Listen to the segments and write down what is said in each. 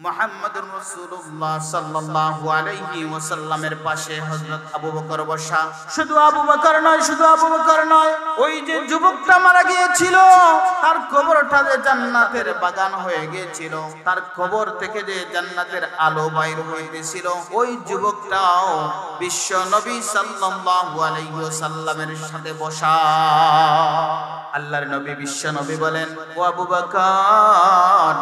মুহাম্মদুর রাসূলুল্লাহ সাল্লাল্লাহু আলাইহি ওয়াসাল্লামের পাশে হযরত আবু বকর বসা। শুধু আবু বকর নয়, ওই যে যুবকটা মারা গিয়েছিল তার কবরটা যে জান্নাতের বাগান হয়ে গিয়েছিল, তার কবর থেকে যে জান্নাতের আলো বাইর হইতেছিল, ওই যুবকটাও বিশ্ব নবী সাল্লাল্লাহু আলাইহি ওয়াসাল্লামের সাথে বসা। আল্লাহর নবী বিশ্ব নবী বলেন, ও আবু বকর,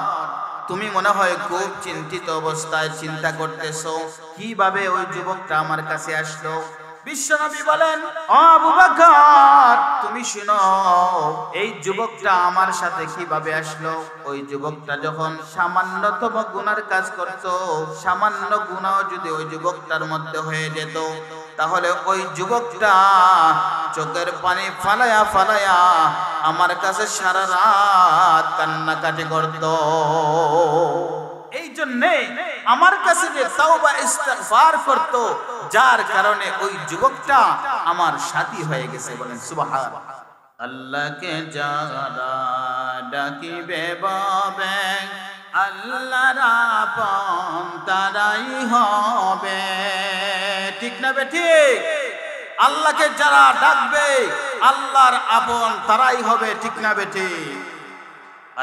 তুমি মনে হয় খুব চিন্তিত অবস্থায় চিন্তা করতেছো কিভাবে ওই যুবকটা আমার কাছে আসলো। বিশ্বনবী বলেন, ও আবু বকর, তুমি শুনো, এই যুবকটা আমার সাথে কিভাবে আসলো। ওই যুবকটা যখন সামান্যতম গুনার কাজ করত, সামান্য গুনাহ যদি ওই যুবকটার মধ্যে হয়ে যেত, তাহলে ওই যুবকটা চোখের পানি ফালায়া আমার কাছে সারা রাত কান্নাকাটি করত। এই জন্যে আমার কাছে যে তাওবা ইস্তিগফার করত, যার কারণে ওই যুবকটা আমার সাথী হয়ে গেছে। বলেন সুবহানাল্লাহ। আল্লাহকে যারা ডাকিবে বাবে আল্লাহর আপন তারাই হবে। ঠিক না বেঠিক? আল্লাহকে যারা ডাকবে আল্লাহর আপন তারাই হবে। ঠিক না বেঠিক?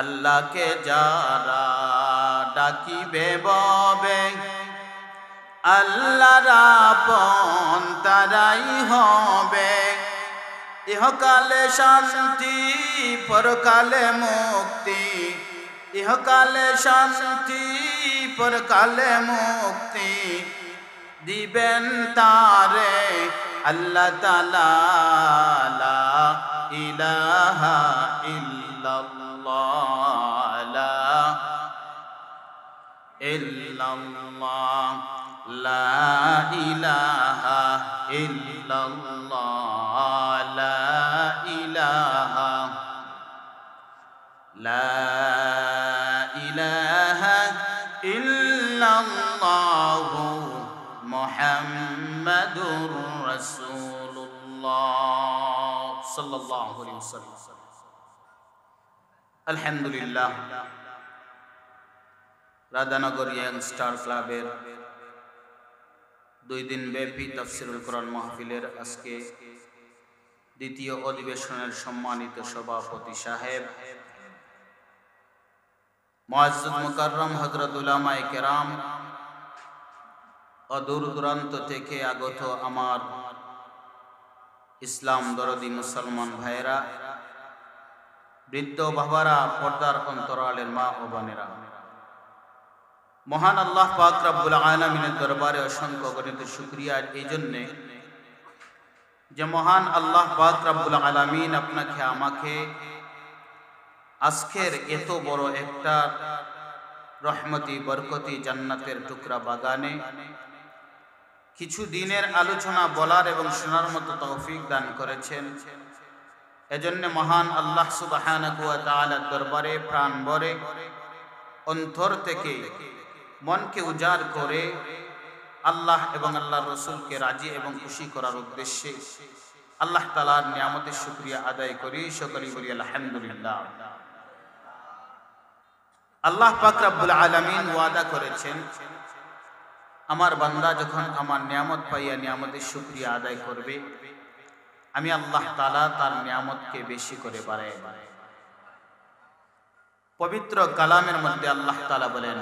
আল্লাহকে যারা ডাকিবে বাবে আল্লাহর আপন তারাই হবে। ইহকালে শান্তি পরকালে মুক্তি, ইহকালে শান্তি পরকালে মুক্তি দিবেন তারে আল্লাহ তাআলা। লা ইলাহা ইল্লাল্লাহ, লা ইল্লাল্লাহ, লা ইলাহা ইল্লাল্লাহ, লা ইলাহা, লা ইলাহা ইল্লাল্লাহ মুহাম্মাদুর রাসূলুল্লাহ সাল্লাল্লাহু আলাইহি ওয়াসাল্লাম। আলহামদুলিল্লাহ, রাধানগর ইয়াং স্টার ক্লাবের 2 দিন ব্যাপী তাফসীরুল কোরআন মাহফিলের আজকে দ্বিতীয় অধিবেশনের সম্মানিত সভাপতি সাহেব, মুআজ্জজ মুকাররম হযরত উলামায়ে কেরাম ও দূর দূরান্ত থেকে আগত আমার ইসলাম দরদি মুসলমান ভাইয়েরা, বৃদ্ধ বাবারা, পর্দার অন্তরালের মা ও বোনেরা, মহান আল্লাহ পাক রব্বুল আলামিনের দরবারে অসংখ্য গণিত শুকরিয়া এই জন্যে যে মহান আল্লাহ পাক রব্বুল আলামিন আপনাকে আমাকে আজকের এত বড় একটা রহমতি বরকতি জান্নাতের টুকরা বাগানে কিছু দিনের আলোচনা বলার এবং শোনার মতো তৌফিক দান করেছেন। এজন্য মহান আল্লাহ সুবহানাহু ওয়া তাআলার দরবারে প্রাণ ভরে অন্তর থেকে মনকে উজাড় করে আল্লাহ এবং আল্লাহর রাসূলকে রাজি এবং খুশি করার উদ্দেশ্যে আল্লাহ তাআলার নিয়ামতের শুকরিয়া আদায় করি। সকলেই বলি আলহামদুলিল্লাহ। আল্লাহ পাক রব্বুল আলামিন ওয়াদা করেছেন, আমার বান্দা যখন আমার নিয়ামত পাইয়া নিয়ামতের শুকরিয়া আদায় করবে, আমি আল্লাহ তাআলা তার নিয়ামতকে বেশি করে বাড়ায়। পবিত্র কালামের মধ্যে আল্লাহ তাআলা বলেন,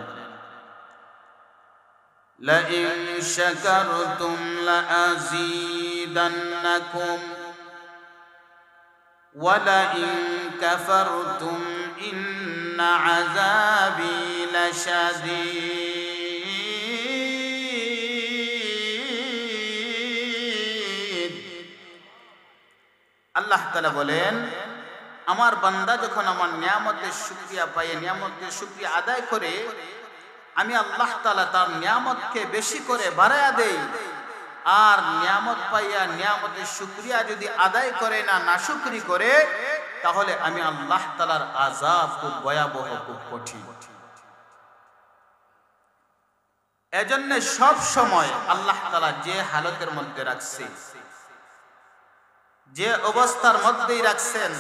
লা ইন শাকারতুম লা আযীদান্নাকুম ওয়া লা ইন কাফারতুম ইন্না আযাবি লাশাদীদ। আল্লাহ তাআলা বলেন, আমার বান্দা যখন আমার নিয়ামতের শুকরিয়া পায়, নিয়ামতের শুকরিয়া আদায় করে, আমি আল্লাহ তাআলা তার নিয়ামতকে বেশি করে বাড়ায়া দেই। আর নিয়ামত পাইয়া নিয়ামতের শুকরিয়া যদি আদায় করে না, নাশুকরি করে, তাহলে আমি আল্লাহ তাআলার আযাব খুব ভয়াবহ, খুব কঠিন। এজন্য সব সময় আল্লাহ তাআলা যে হালতের মধ্যে রাখছে, যে অবস্থার মধ্যেই রাখছেন,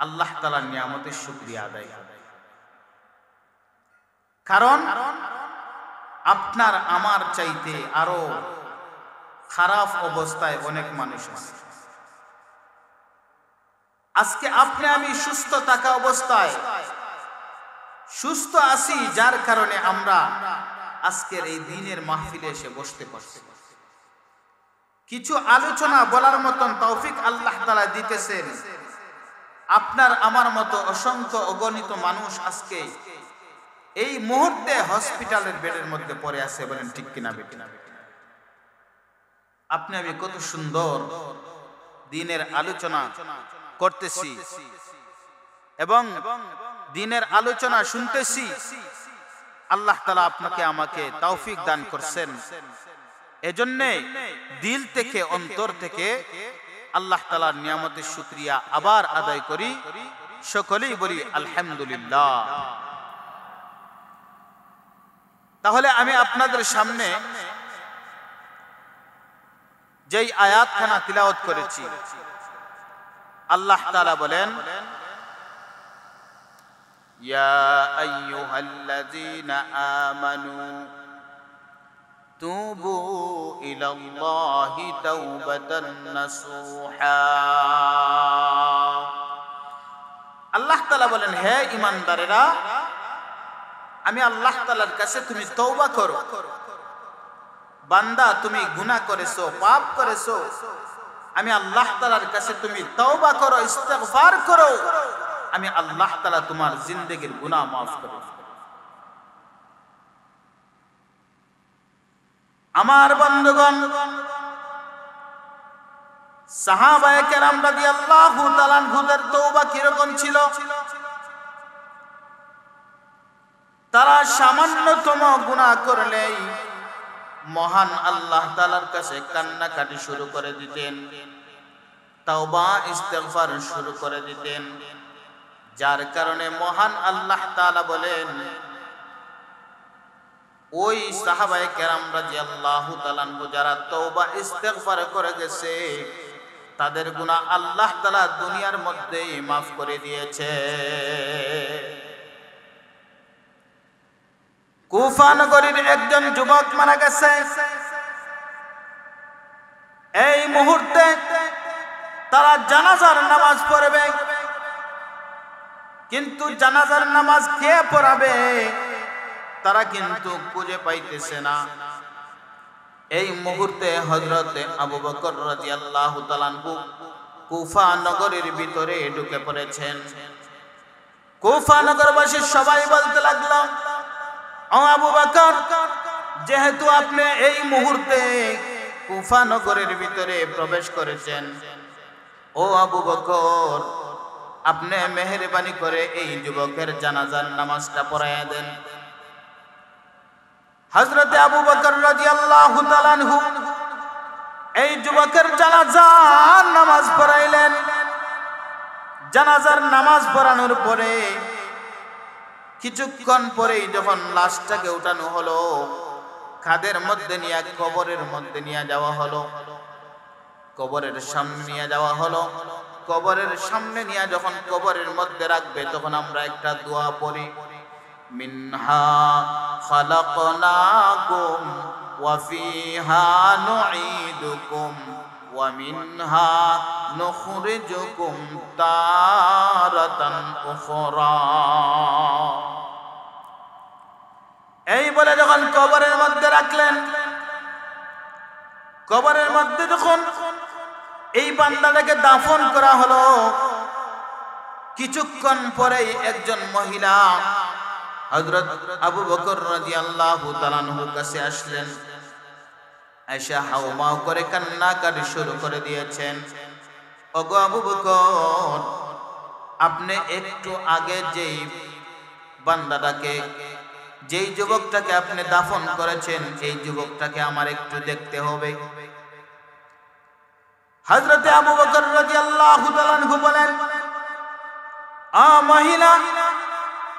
আল্লাহ তাআলার নিয়ামতের শুকরিয়া আদায়। কারণ আপনার আমার চাইতে আরো খারাপ অবস্থায় অনেক মানুষ আছে। আজকে আপনি আমি সুস্থ থাকা অবস্থায় সুস্থ আছি, যার কারণে আমরা আজকের এই দিনের মাহফিলে এসে বসতে পারছি। কিছু আলোচনা বলার মতন তৌফিক আল্লাহ তাআলা দিতেছেন। আপনার আমার মতো অসংখ্য অগণিত মানুষ আজকে এই মুহূর্তে হসপিটালের বেডের মধ্যে পড়ে আছে, বলেন ঠিক কিনা বেঠিক? আপনি আমি কত সুন্দর দিনের আলোচনা করতেছি এবং দিনের আলোচনা শুনতেছি। আল্লাহ তাআলা আপনাকে আমাকে তৌফিক দান করছেন। এজন্যে দিল থেকে অন্তর থেকে আল্লাহ তাআলার নিয়ামতের শুকরিয়া আবার আদায় করি, সকলেই বলি আলহামদুলিল্লাহ। তাহলে আমি আপনাদের সামনে যেই আয়াতখানা তিলাওয়াত করেছি, আল্লাহ তাআলা বলেন, ইয়া আইয়ুহাল্লাযীনা আমানু তুবু ইলাল্লাহি তাওবাতান নাসুহা। আল্লাহ তাআলা বলেন, হে ঈমানদারেরা, আমি আল্লাহ তাআলার কাছে তুমি তওবা করো। বান্দা, তুমি গুনাহ করেছো, পাপ করেছো, আমি আল্লাহ তাআলার কাছে তুমি তওবা করো, ইস্তিগফার করো। আমি আল্লাহ তাআলা তোমার জিন্দেগীর গুনাহ মাফ করব। আমার বন্ধুগণ, সাহাবায়ে কেরাম রাদিয়াল্লাহু তাআলা আনহুদের তওবা কিরকম ছিল? তারা সামান্যতম গুনাহ করলেই মহান আল্লাহ তাআলার কাছে কান্নাকাটি শুরু করে দিতেন, তাওবা ইস্তিগফার শুরু করে দিতেন। যার কারণে মহান আল্লাহ তাআলা বলেন, ওই সাহাবায়ে কেরাম রাদিয়াল্লাহু তাআলা যারা তওবা ইস্তিগফার করে গেছে, তাদের গুনাহ আল্লাহ তাআলা দুনিয়ার মধ্যেই মাফ করে দিয়েছে। কুফা নগরীর একজন যুবক মারা গেছে। এই মুহূর্তে তারা জানাজার নামাজ পড়বে, কিন্তু জানাজার নামাজ কে পড়াবে তারা কিন্তু খুঁজে পাইতেছে না। এই মুহূর্তে হযরত আবু বকর রাদিয়াল্লাহু তাআলা আনহু কুফা নগরীর ভিতরে ঢুকে পড়েছেন। কুফা নগরবাসী সবাই বলতে লাগলো, ও আবু বকর, যেহেতু আপনি এই মুহূর্তে কুফা নগরের ভিতরে প্রবেশ করেছেন, ও আবু বকর, আপনি মেহেরবানি করে এই যুবকের জানাজার নামাজটা পড়াইয়া দেন। হযরত আবু বকর রাদিয়াল্লাহু তাআলা আনহু এই যুবকের জানাজার নামাজ পড়াইলেন। জানাজার নামাজ পড়ানোর পরে কিছুক্ষণ পরেই যখন লাশটাকে উঠানো হলো, খাদের মধ্যে নিয়ে কবরের মধ্যে নিয়ে যাওয়া হলো, কবরের সামনে নিয়ে যাওয়া হলো। কবরের সামনে নিয়ে যখন কবরের মধ্যে রাখবে, তখন আমরা একটা দোয়া পড়ি, মিনহা খালাকনাকুম ওয়া ফিহা নুঈদুকুম ওয়া মিনহা নুখরিজুকুম তারাতান উখরা। এই বলে যখন কবরের মধ্যে রাখলেন, কবরের মধ্যে যখন এই বান্দাটাকে দাফন করা হলো, কিছুক্ষণ পরেই একজন মহিলা হযরত আবু বকর রাদিয়াল্লাহু তাআলা আনহুর কাছে আসলেন। আয়েশা হাওমাও করে কান্নাকাটি শুরু করে দিয়েছেন। ওগো আবু বকর, আপনি একটু আগে যেই বান্দাটাকে, যেই যুবকটাকে আপনি দাফন করেছেন, এই যুবকটাকে আমার একটু দেখতে হবে। হযরত আবু বকর রাদিয়াল্লাহু তাআলা আনহু বলেন, মহিলা,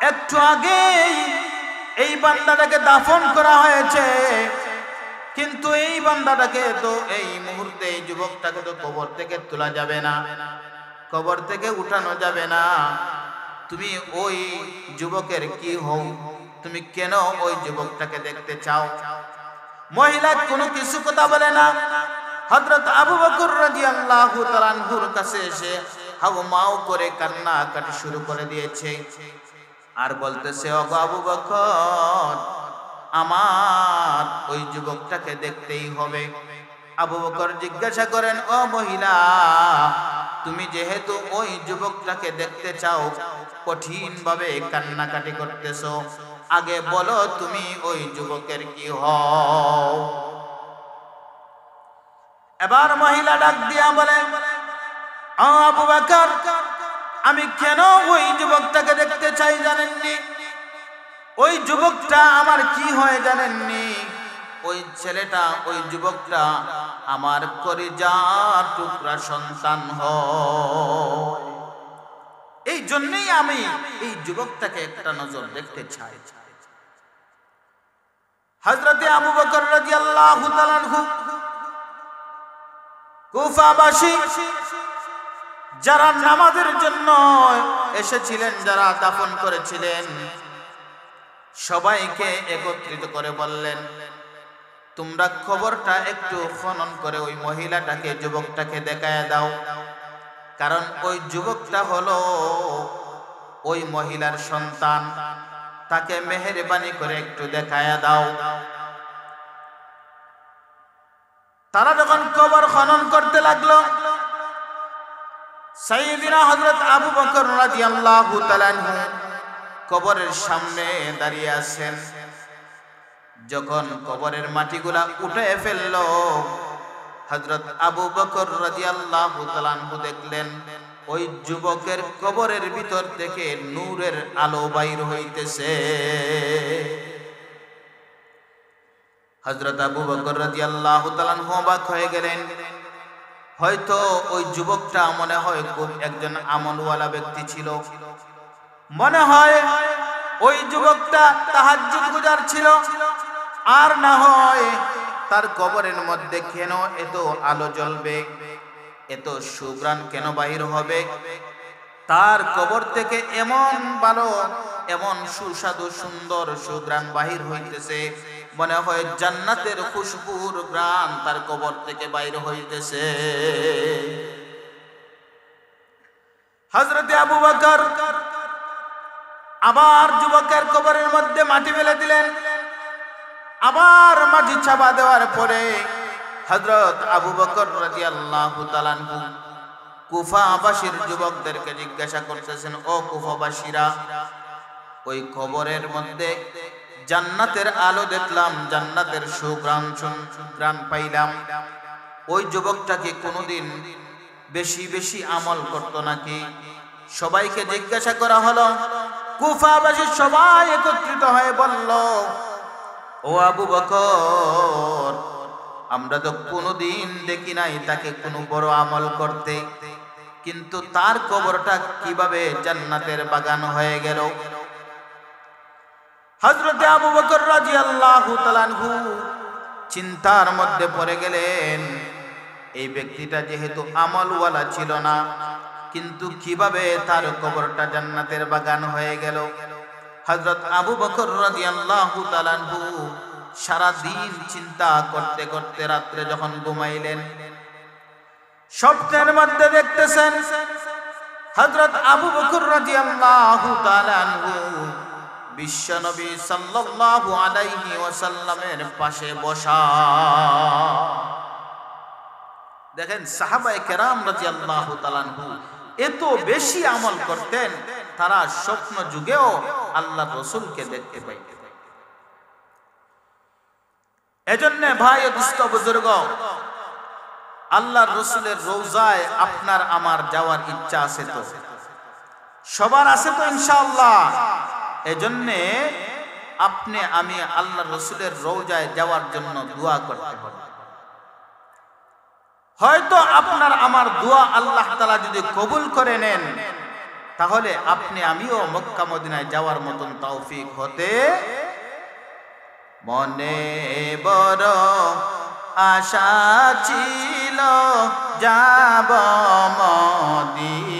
একটু আগে এই বান্দাটাকে দাফন করা হয়েছে, কিন্তু এই বান্দাটাকে তো এই মুহূর্তে, এই যুবকটাকে তো কবর থেকে তোলা যাবে না, কবর থেকে উঠানো যাবে না। তুমি ওই যুবকের কি হও? তুমি কেন ওই যুবকটাকে দেখতে চাও? মহিলা কোনো কিছু কথা বলে না। হযরত আবু বকর রাদিয়াল্লাহু তাআলা আনহুর কাছে এসে হাউমাউ করে কান্নাকাটি শুরু করে দিয়েছে আর বলতেছে, ওগো আবু বকর, আমার ওই যুবকটাকে দেখতেই হবে। আবু বকর জিজ্ঞাসা করেন, ও মহিলা, তুমি যেহেতু ওই যুবকটাকে দেখতে চাও, কঠিন ভাবে কান্নাকাটি করতেছো, আগে বলো তুমি ওই যুবকের কি হও? এবার মহিলা ডাক দিয়া বলে, ও আবু বকর, আমি কেন ওই যুবকটাকে দেখতে চাই জানেননি? ওই যুবকটা আমার কি হয় জানেননি? ওই ছেলেটা, ওই যুবকটা আমার কলিজার টুকরা সন্তান হয়। এই জন্যই আমি এই যুবকটাকে একটা নজর দেখতে চাই। হযরতে আবু বকর রাদিয়াল্লাহু তাআলা আনহু কুফাবাসী যারা নামাজের জন্য এসেছিলেন, যারা দাফন করেছিলেন, সবাইকে একত্রিত করে বললেন, তোমরা খবরটা একটু খনন করে ওই মহিলাটাকে, যুবকটাকে দেখায় দাও, কারণ ওই যুবকটা হলো ওই মহিলার সন্তান, তাকে মেহেরবানি করে একটু দেখায় দাও। তারা যখন কবর খনন করতে লাগলো, সাইয়্যিদিনা হযরত আবু বকর রাদিয়াল্লাহু তাআলা আনহু কবরের সামনে দাঁড়িয়ে আছেন। যখন কবরের মাটিগুলা উঠে ফেললো, হযরত আবু বকর রাদিয়াল্লাহু তাআলা আনহু দেখলেন ওই যুবকের কবরের ভিতর থেকে নূরের আলো বাইর হইতেছে। হযরত আবু বকর রাদিয়াল্লাহু তাআলা আনহু অবাক হয়ে গেলেন। হয়তো ওই যুবকটা মনে হয় খুব একজন আমলওয়ালা ব্যক্তি ছিল, মনে হয় ওই যুবকটা তাহাজ্জুদ গুজার ছিল, আর না হয় তার কবরের মধ্যে কেন এত আলো জ্বলবে, এত সুঘ্রাণ কেন বাহির হবে? তার কবর থেকে এমন ভালো, এমন সুস্বাদু সুন্দর সুঘ্রাণ বাহির হইতেছে, মনে হয় জান্নাতের খুশবুর ঘ্রাণ তার কবর থেকে বাইর হইতেছে। হযরতে আবু বকর আবার যুবকের কবরের মধ্যে মাটি ফেলে দিলেন। আবার মাটি চাপা দেওয়ার পরে হযরত আবু বকর রাদিয়াল্লাহু তাআলা আনহু কুফাবাসীর যুবকদেরকে জিজ্ঞাসা করতেছেন, ও কুফাবাসীরা, ওই কবরের মধ্যে জান্নাতের আলো দেখলাম, জান্নাতের সুঘ্রাণ পাইলাম, ওই যুবকটা কি কোনোদিন বেশি বেশি আমল করতো নাকি? সবাইকে জিজ্ঞাসা করা হলো। কুফাবাসী সবাই একত্রিত হয়ে বলল, ও আবু বকর, আমরা তো কোনোদিন দেখি নাই তাকে কোনো বড় আমল করতে, কিন্তু তার কবরটা কিভাবে জান্নাতের বাগান হয়ে গেল? হযরতে আবু বকর রাদিয়াল্লাহু তাআলা আনহু চিন্তার মধ্যে পড়ে গেলেন। এই ব্যক্তিটা যেহেতু আমলওয়ালা ছিল না, কিন্তু কিভাবে তার কবরটা জান্নাতের বাগান হয়ে গেল? হযরত আবু বকর রাদিয়াল্লাহু তাআলা আনহু সারা দিন চিন্তা করতে করতে রাত্রে যখন ঘুমাইলেন, স্বপ্নের মধ্যে দেখতেছেন হযরত আবু বকর রাদিয়াল্লাহু তাআলা আনহু বিশ্বনবী সাল্লাল্লাহু আলাইহি ওয়াসাল্লামের পাশে বসা। দেখেন সাহাবায়ে কেরাম রাদিয়াল্লাহু তাআলা আনহু এত বেশি আমল করতেন, তারা স্বপ্ন যুগেও আল্লাহর রাসূলকে দেখতে পাইতেন। এজন্য ভাই ও দুস্থ বুজুর্গ, আল্লাহর রাসূলের রওজায় আপনার আমার যাওয়ার ইচ্ছা আছে তো? সবার আছে তো ইনশাআল্লাহ। এজন্য আপনি আমি আল্লাহর রাসূলের রওজায় যাওয়ার জন্য দোয়া করতে হবে। হয়তো আপনার আমার দোয়া আল্লাহ তাআলা যদি কবুল করে নেন, তাহলে আপনি আমিও মক্কা মদিনায় যাওয়ার মতন তৌফিক হতে। মনে বড় আশা ছিল যাব মদিনায়,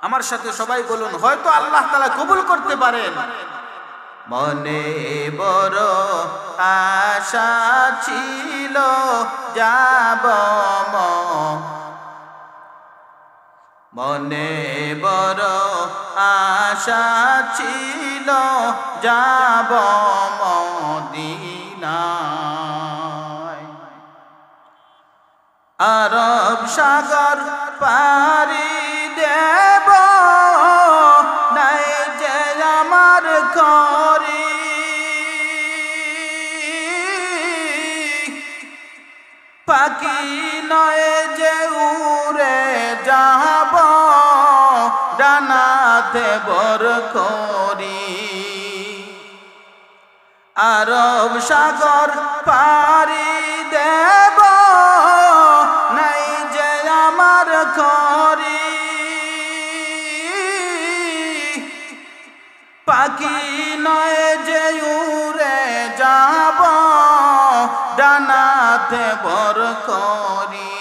আমার সাথে সবাই বলুন, হয়তো আল্লাহ তাআলা কবুল করতে পারেন। মনে বড় আশা ছিল যাব, মনে বড় আশা ছিল যাব মদিনায়। আরব সাগর পারি দেব, নাই যে আমার করি, পাখি নয় যে উড়ে যাব, ডানাতে বর করি। আরব সাগর পারি দেব, নাই যে আমার করি, পাখি নয় যে উড়ে যাব, ডানাতে বর করি।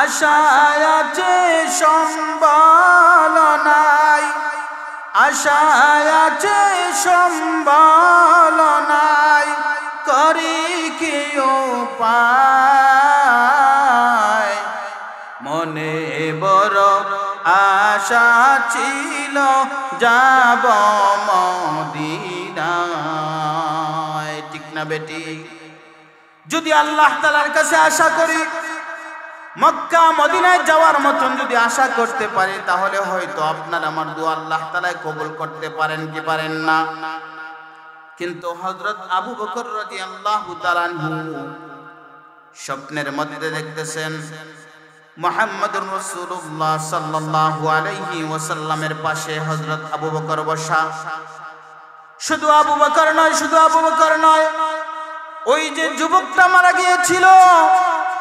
আশায় আছে সম্বল নাই, আশায় আছে সম্বল নাই, করি কি উপায়। মনে বড় আশা ছিল যাব মদিনায়। ঠিক না বেটি? যদি আল্লাহ তাআলার কাছে আশা করি, মক্কা মদিনায় যাওয়ার মতন যদি আশা করতে পারি, তাহলে হয়তো আপনার আমার দোয়া আল্লাহ তাআলা কবুল করতে পারেন কি পারেন না। কিন্তু হযরত আবু বকর রাদিয়াল্লাহু তাআলা আনহু স্বপ্নের মধ্যে দেখতেছেন মুহাম্মদুর রাসূলুল্লাহ সাল্লাল্লাহু আলাইহি ওয়াসাল্লামের পাশে হযরত আবু বকর বসা। শুধু আবু বকর নয়, শুধু আবু বকর নয়, ওই যে যুবকটা মারা গিয়েছিল,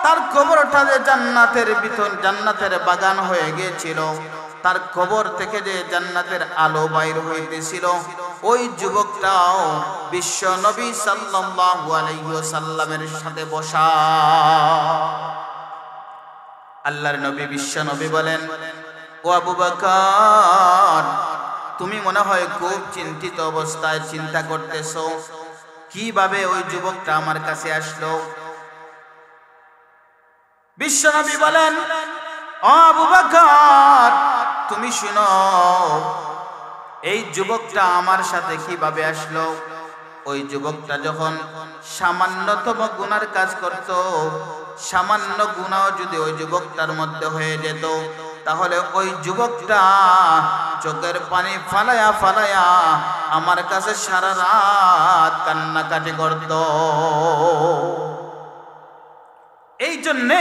তার কবরটা যে জান্নাতের ভিতর, জান্নাতের বাগান হয়ে গিয়েছিল, তার কবর থেকে যে জান্নাতের আলো বাইর হইতেছিল, ওই যুবকটাও বিশ্ব নবী সাল্লাল্লাহু আলাইহি ওয়াসাল্লামের সাথে বসা। আল্লাহর নবী বিশ্ব নবী বলেন, ও আবু বকর, তুমি মনে হয় খুব চিন্তিত অবস্থায় চিন্তা করতেছো, কিভাবে ওই যুবকটা আমার কাছে আসলো। বিশ্বনবী বলেন, ও আবু বকর, তুমি শুনো, এই যুবকটা আমার সাথে কিভাবে আসলো। ওই যুবকটা যখন সামান্যতম গুনার কাজ করত, সামান্য গুনাহ যদি ওই যুবকটার মধ্যে হয়ে যেত, তাহলে ওই যুবকটা চোখের পানি ফালায়া ফালায়া আমার কাছে সারা রাত কান্নাকাটি করত। এই জন্যে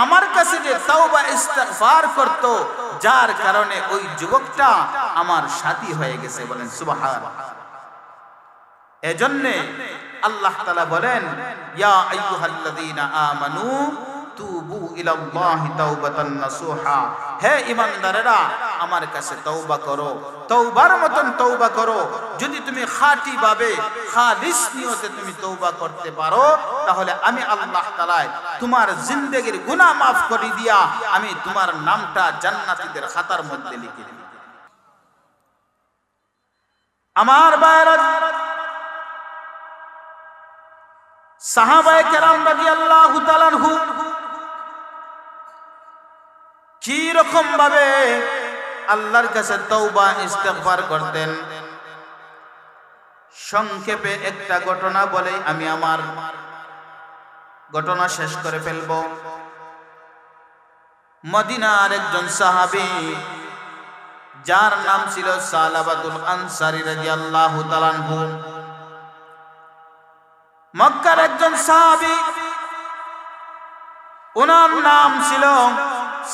আমার কাছে যে তাওবা ইস্তিগফার করত, যার কারণে ওই যুবকটা আমার সাথী হয়ে গেছে। বলেন সুবহানাল্লাহ। এজন্যে আল্লাহ তাআলা বলেন, ইয়া আইয়ুহাল্লাযীনা আমানু তুবু ইলাল্লাহি তাওবাতান নাসুহা, হে ঈমানদারেরা আমার কাছে তওবা করো, তওবার মতন তওবা করো। যদি তুমি খাঁটি ভাবে খালিস নিয়তে তুমি তওবা করতে পারো, তাহলে আমি আল্লাহ তাআলা তোমার জিন্দেগীর গুনাহ মাফ করে দিয়া আমি তোমার নামটা জান্নাতীদের খাতার মধ্যে লিখে দেব। আমার ভাইরা, সাহাবায়ে কেরাম রাদিয়াল্লাহু তাআলা আনহু কি রকম ভাবে আল্লাহর কাছে তওবা ইস্তিগফার করতেন, সংক্ষেপে একটা ঘটনা বলে আমি আমার ঘটনা শেষ করে ফেলব। মদিনার একজন সাহাবী, যার নাম ছিল সালাবাতুল আনসারী রাদিয়াল্লাহু তাআলা আনহু, মক্কার একজন সাহাবী, ওনার নাম ছিল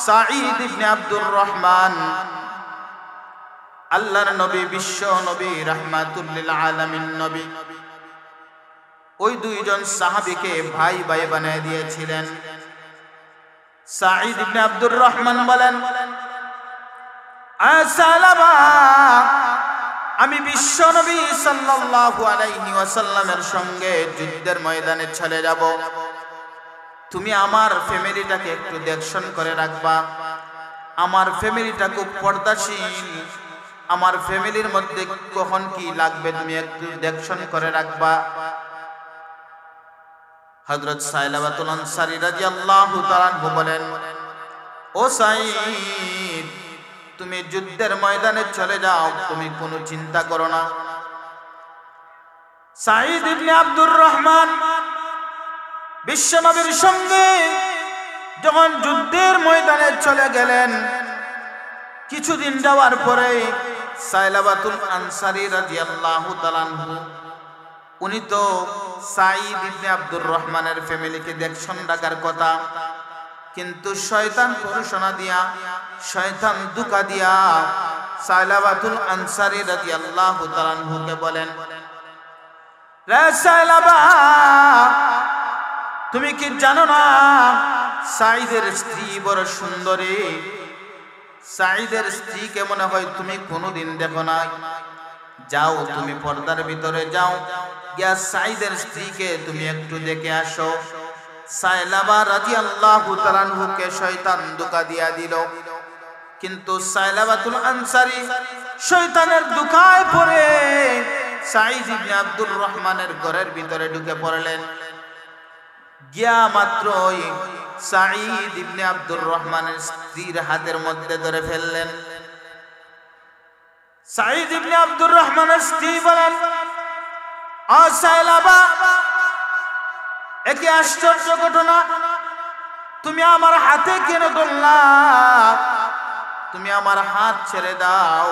সাঈদ ইবনে আব্দুর রহমান। আল্লাহর নবী, বিশ্ব নবী, রাহমাতুল লিল আলামিন নবী, ওই দুইজন সাহাবীকে ভাই ভাই বানিয়ে দিয়েছিলেন। সাঈদ ইবনে আব্দুর রহমান বলেন, আসসালামা, আমি বিশ্ব নবী সাল্লাল্লাহু আলাইহি ওয়াসাল্লামের সঙ্গে যুদ্ধের ময়দানে চলে যাব, তুমি আমার ফ্যামিলিটাকে একটু দেখশন করে রাখবা, আমার ফ্যামিলিটা খুব পর্দাশীল, আমার ফ্যামিলির মধ্যে কখন কি লাগবে তুমি একটু দেখশন করে রাখবা। হযরত সাইলাবাতুল আনসারী রাদিয়াল্লাহু তাআলা বলেন, ও সাঈদ, তুমি যুদ্ধের ময়দানে চলে যাও, তুমি কোনো চিন্তা করো না। সাঈদ ইবনে আব্দুর রহমান বিশ্বনবীর সঙ্গে যখন যুদ্ধের ময়দানে চলে গেলেন, কিছুদিন যাওয়ার পরে সাইলাবাতুল আনসারী রাদিয়াল্লাহু তাআলা আনহু, উনি তো সাঈদ ইবনে আব্দুর রহমানের ফ্যামিলিকে দেখশন ডাকার কথা, কিন্তু শয়তান প্ররোচনা দিয়া, শয়তান ধোঁকা দিয়া সাইলাবাতুল আনসারী রাদিয়াল্লাহু তাআলা আনহুকে বলেন, রে সাইলাবা, তুমি কি জানো না সাঈদের স্ত্রী বড় সুন্দরী? সাঈদের স্ত্রীকে মনে হয় তুমি কোনোদিন দেখো না। যাও, তুমি পর্দার ভিতরে যাও, গিয়া সাঈদের স্ত্রীকে তুমি একটু দেখে আসো। সাইলাবা রাদিয়াল্লাহু তাআলা আনহুকে শয়তান ধোঁকা দিয়া দিল, কিন্তু সাইলাবাতুল আনসারী শয়তানের ধোঁকায় পড়ে সাঈদ ইবনে আব্দুর রহমানের ঘরের ভিতরে ঢুকে পড়লেন। গিয়া মাত্রই সাঈদ ইবনে আব্দুর রহমানের স্ত্রীর হাতের মধ্যে ধরে ফেললেন। সাঈদ ইবনে আব্দুর রহমানের স্ত্রী বলেন, ও সাইলাবা, একে আশ্চর্য ঘটনা, তুমি আমার হাতে কেন ধরলা? তুমি আমার হাত ছেড়ে দাও।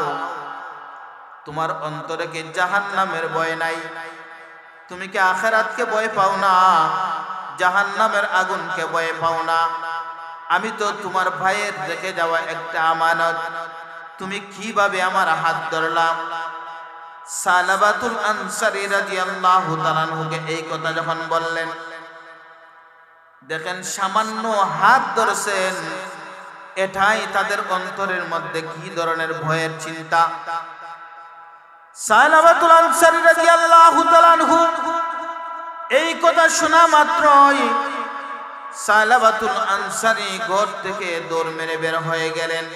তোমার অন্তরে কি জাহান্নামের ভয় নাই? তুমি কি আখিরাতকে ভয় পাও না? জাহান্নামের আগুনকে ভয় পাও না? আমি তো তোমার ভাইয়ের রেখে যাওয়া একটা আমানত, তুমি কিভাবে আমার হাত ধরলা? সাইলাবাতুল আনসারী রাদিয়াল্লাহু তাআলা আনহুকে এই কথা যখন বললেন, দেখেন সামান্য হাত ধরেছেন, এটাই তাদের অন্তরের মধ্যে কি ধরনের ভয়ের চিন্তা। সাইলাবাতুল আনসারী রাদিয়াল্লাহু তাআলা আনহু এই কথা শোনা মাত্রই সাইলাবাতুল আনসারী ঘর থেকে দৌড় মেরে বের হয়ে গেলেন।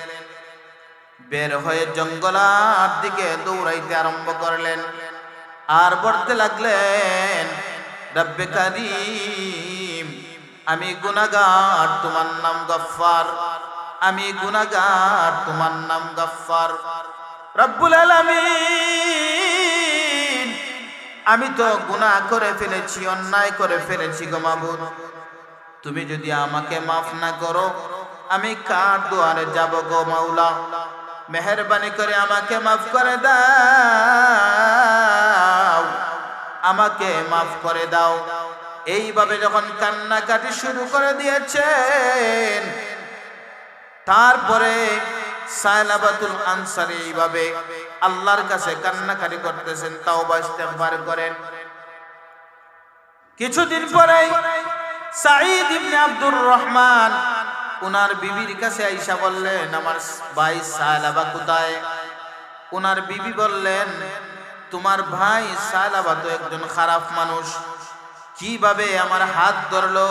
বের হয়ে জঙ্গলার দিকে দৌড়াইতে আরম্ভ করলেন, আর বলতে লাগলেন, রব্বে কারীম, আমি গুনাহগার, তোমার নাম গফফার, আমি গুনাহগার, তোমার নাম গফফার। রব্বুল আলামিন, আমি তো গুনাহ করে ফেলেছি, অন্যায় করে ফেলেছি গো মাবুদ, তুমি যদি আমাকে মাফ না করো আমি কার দুয়ারে যাব গো মাওলা? মেহেরবানি করে আমাকে মাফ করে দাও, আমাকে মাফ করে দাও। এইভাবে যখন কান্নাকাটি শুরু করে দিয়েছেন, তারপরে সাইলাবাতুল আনসারী এইভাবে আল্লাহর কাছে কান্নাকাটি করতেছেন, তাওবা ইস্তেগফার করেন। কিছুদিন পরে সাঈদ ইবনে আব্দুর রহমান ওনার বিবির কাছে আইসা বললেন, আমার ভাই সাইলাবা কোথায়? ওনার বিবি বললেন, তোমার ভাই সাইলাবা তো একজন খারাপ মানুষ, কিভাবে আমার হাত ধরলো?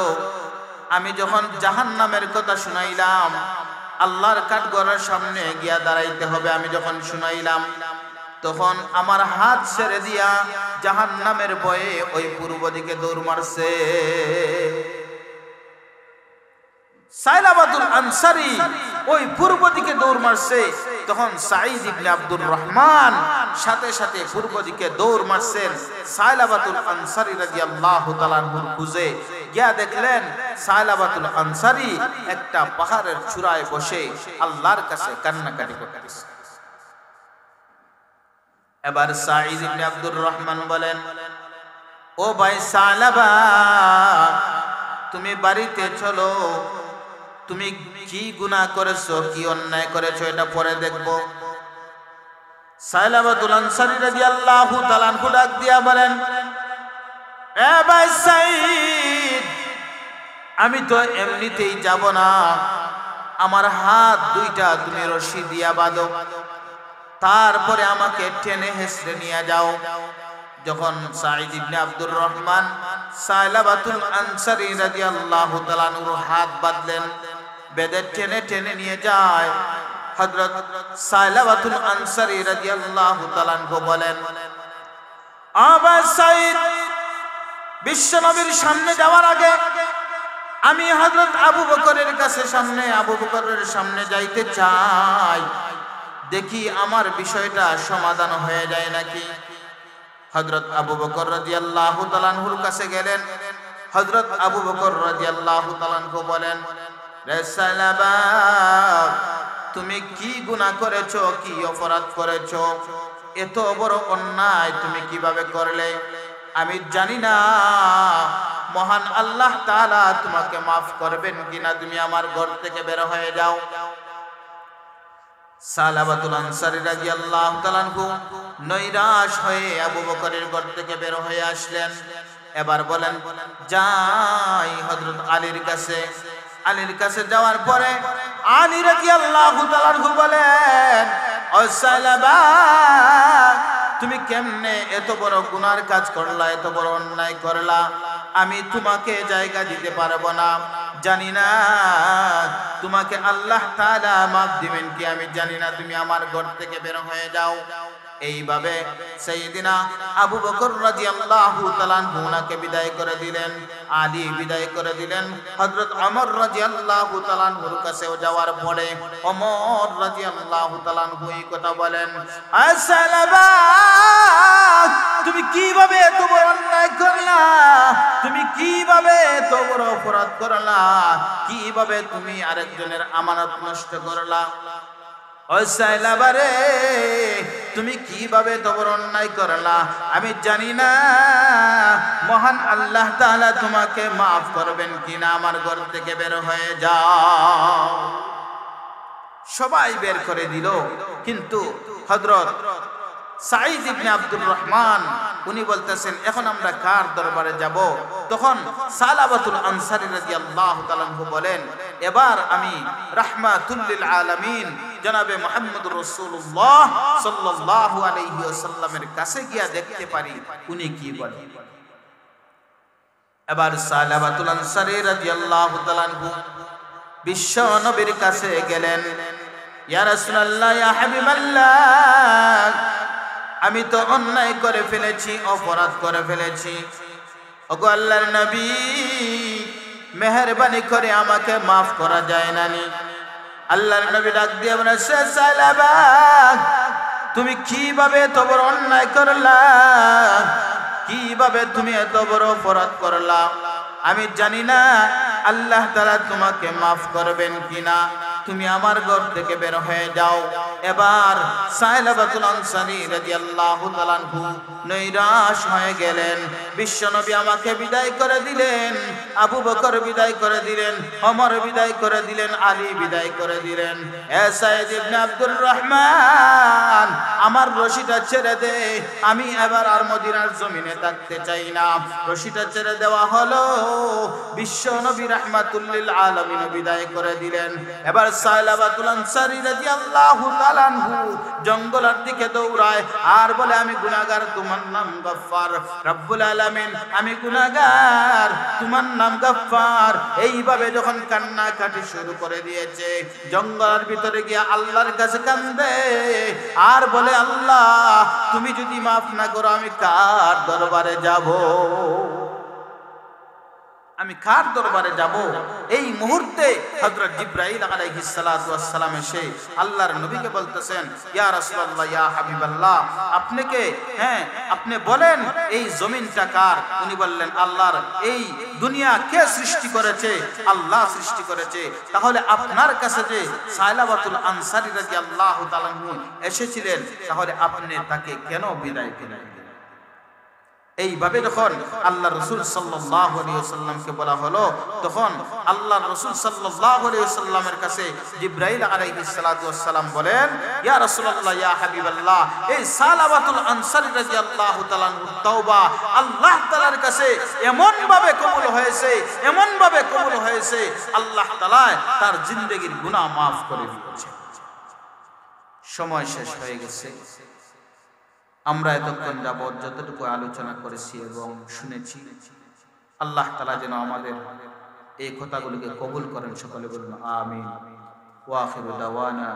আমি যখন জাহান্নামের কথা শুনাইলাম, আল্লাহর কাঠগড়ার সামনে গিয়া দাঁড়াইতে হবে, আমি যখন শুনাইলাম, তখন আমার হাত ছেড়ে দিয়া জাহান্নামের ভয়ে ওই পূর্ব দিকে দৌড় মারছে। সাইলাবাতুল আনসারী ওই পূর্ব দিকে দৌড় মারছে, তখন সাঈদ ইবনে আব্দুর রহমান সাথে সাথে পূর্ব দিকে দৌড় মারছেন। সাইলাবাতুল আনসারী রাদিয়াল্লাহু তাআলা আনহুর খুঁজে গিয়া দেখলেন সাইলাবাতুল আনসারী একটা পাহাড়ের চূড়ায় বসে আল্লাহর কাছে কান্নাকাটি করতেছে। এবার সাঈদ ইবনে আব্দুর রহমান বলেন, ও ভাই সাইলাবা, তুমি বাড়িতে চলো, তুমি কি গুনাহ করেছো, কি অন্যায় করেছো, এটা পরে দেখবো। সাইলাবাতুল আনসারী রাদিয়াল্লাহু তাআলা আনহু ডাক দিয়া বলেন, এ ভাই সাঈদ, আমি তো এমনিতেই যাব না, আমার হাত দুইটা তুমি রশি দিয়া বাঁধো, তারপরে আমাকে টেনে হেসড়ে নিয়ে যাও। যখন সাঈদ ইবনে আব্দুর রহমান সাইলাবাতুল আনসারী রাদিয়াল্লাহু তাআলা আনহুর হাত বাঁধলেন, বেঁধে টেনে টেনে নিয়ে যায়। হযরত সায়লাবাতুল আনসারী রাদিয়াল্লাহু তাআলা আনহু বলেন, আবা সাইদ, বিশ্বনবীর সামনে যাওয়ার আগে আমি হযরত আবু বকরের কাছে আবু বকরের সামনে যাইতে চাই, দেখি আমার বিষয়টা সমাধান হয়ে যায় নাকি। হযরত আবু বকর রাদিয়াল্লাহু তাআলা আনহুর কাছে গেলেন। হযরত আবু বকর রাদিয়াল্লাহু তাআলা আনহু বলেন, রে সায়লাবা, তুমি কি গুনাহ করেছো, কি অপরাধ করেছো? এত বড় অন্যায় তুমি কিভাবে করলে? আমি জানি না মহান আল্লাহ তাআলা তোমাকে মাফ করবেন কিনা, তুমি আমার ঘর থেকে বের হয়ে যাও। সালাবাতুল আনসারী রাদিয়াল্লাহু তাআলা আনহু নৈরাশ হয়ে আবু বকরের ঘর থেকে বের হয়ে আসলেন। এবার বলেন, যাই হযরত আলীর কাছে যাওয়ার পরে আলী রাদিয়াল্লাহু তাআলা আনহু বলেন, ও সায়লাবা, তুমি কেমনে এত বড় গুনার কাজ করলা, এত বড় অন্যায় করলা? আমি তোমাকে জায়গা দিতে পারবো না। জানি না তোমাকে আল্লাহ তাআলা মাফ দিবেন কি আমি জানি না, তুমি আমার ঘর থেকে বের হয়ে যাও। এইভাবে সাইয়্যিদিনা আবু বকর রাদিয়াল্লাহু তাআলা আনহু ওনাকে বিদায় করে দিলেন। আলী বিদায় করে দিলেন। হযরত ওমর রাদিয়াল্লাহু তাআলা আনহুর কাছেও যাওয়ার পরে ওমর রাদিয়াল্লাহু তাআলা আনহু এই কথা বলেন, আসসালাবা, তুমি কিভাবে এত বড় অন্যায় করলা? তুমি কিভাবে এত বড় অপরাধ করলা? কিভাবে তুমি আরেকজনের আমানত নষ্ট করলা? ও সায়লাবা রে, তুমি কিভাবে এত বড় অন্যায় করলা? আমি জানি না মহান আল্লাহ তাআলা তোমাকে মাফ করবেন কিনা, আমার ঘর থেকে বের হয়ে যাও। সবাই বের করে দিল, কিন্তু হযরত সাঈদ ইবনে আব্দুর রহমান উনি বলতেছেন, এখন আমরা কার দরবারে যাব? তখন সালাবাতুল আনসারী রাদিয়াল্লাহু তাআলা আনহু বলেন, এবার আমি রাহমাতুল লিল আলামিন জনাবে মুহাম্মদুর রাসূলুল্লাহ সাল্লাল্লাহু আলাইহি ওয়াসাল্লামের কাছে গিয়া দেখতে পারি উনি কি বলেন। এবার সালাবাতুল আনসারী রাদিয়াল্লাহু তাআলা আনহু বিশ্ব নবীর কাছে গেলেন। ইয়া রাসূলুল্লাহ, ইয়া হাবিবাল্লাহ, আমি তো অন্যায় করে ফেলেছি, অপরাধ করে ফেলেছি। ওগো আল্লাহর নবী, মেহেরবানি করে আমাকে মাফ করা যায় না নি? আল্লাহর নবী ডাক দিয়ে বলেন, সায়লাবা, তুমি কিভাবে এত বড় অন্যায় করলা? কিভাবে তুমি এত বড় অপরাধ করলা? আমি জানি না আল্লাহ তাআলা তোমাকে মাফ করবেন কিনা, তুমি আমার ঘর থেকে বের হয়ে যাও। এবার সায়লাবাতুল আনসারী রাদিয়াল্লাহু তাআলা আনহু নৈরাশ হয়ে গেলেন। বিশ্বনবী আমাকে বিদায় করে দিলেন, আবু বকর বিদায় করে দিলেন, ওমর বিদায় করে দিলেন, আলী বিদায় করে দিলেন। এ সাইদ ইবনে আব্দুর রহমান, আমার রশিটা ছেড়ে দে, আমি এবার আর মদিনার জমিনে থাকতে চাই না। রশিটা ছেড়ে দেওয়া হলো। বিশ্বনবী রাহমাতুল লিল আলামিন বিদায় করে দিলেন। এবার সায়লাবাতুল আনসারী রাদিয়াল্লাহু তাআলা আনহু জঙ্গলের দিকে দৌড়ায় আর বলে, আমি গুনাহগার, তোমার নাম গফফার। রব্বুল আলামিন, আমি গুনাহগার, তোমার নাম গফফার। এইভাবে যখন কান্নাকাটি শুরু করে দিয়েছে, জঙ্গলের ভিতরে গিয়ে আল্লাহর কাছে কান্দে আর বলে, আল্লাহ, তুমি যদি মাফ না করো আমি কার দরবারে যাব? আমি কার দরবারে যাব? এই মুহূর্তে হযরত জিবরাইল আলাইহিস সালাতু ওয়াস সালাম এসে আল্লাহর নবীকে বলতেছেন, ইয়া রাসূলুল্লাহ, ইয়া হাবিবাল্লাহ, আপনি বলেন এই জমিনটা কার? উনি বললেন, আল্লাহর। এই দুনিয়া কে সৃষ্টি করেছে? আল্লাহ সৃষ্টি করেছে। তাহলে আপনার কাছে যে সায়লাবাতুল আনসারী রাদিয়াল্লাহু তাআলা এসেছিলেন, তাহলে আপনি তাকে কেন বিদায় দিলেন? এইভাবে যখন আল্লাহ রাসূল সাল্লাল্লাহু আলাইহি ওয়াসাল্লামকে বলা হলো, তখন আল্লাহ রাসূল সাল্লাল্লাহু আলাইহি ওয়াসাল্লামের কাছে জিবরাইল আলাইহিস সালাতু ওয়াস সালাম বলেন, ইয়া রাসূলুল্লাহ, ইয়া হাবিবাল্লাহ, এই সালাবাতুল আনসারী রাদিয়াল্লাহু তাআলা তওবা আল্লাহ তাআলার কাছে এমন ভাবে কবুল হয়েছে, আল্লাহ তাআলা তার জিন্দেগীর গুনাহ maaf করে দিয়েছে। সময় শেষ হয়ে গেছে। আমরা এতক্ষণ যাবত যতটুকু আলোচনা করেছি এবং শুনেছি, আল্লাহ তাআলা যেন আমাদের এই কথাগুলোকে কবুল করেন, সকলে বলুন আমিন। ওয়া আখিরু দাওয়ানা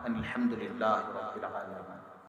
আলহামদুলিল্লাহি রাব্বিল আলামিন।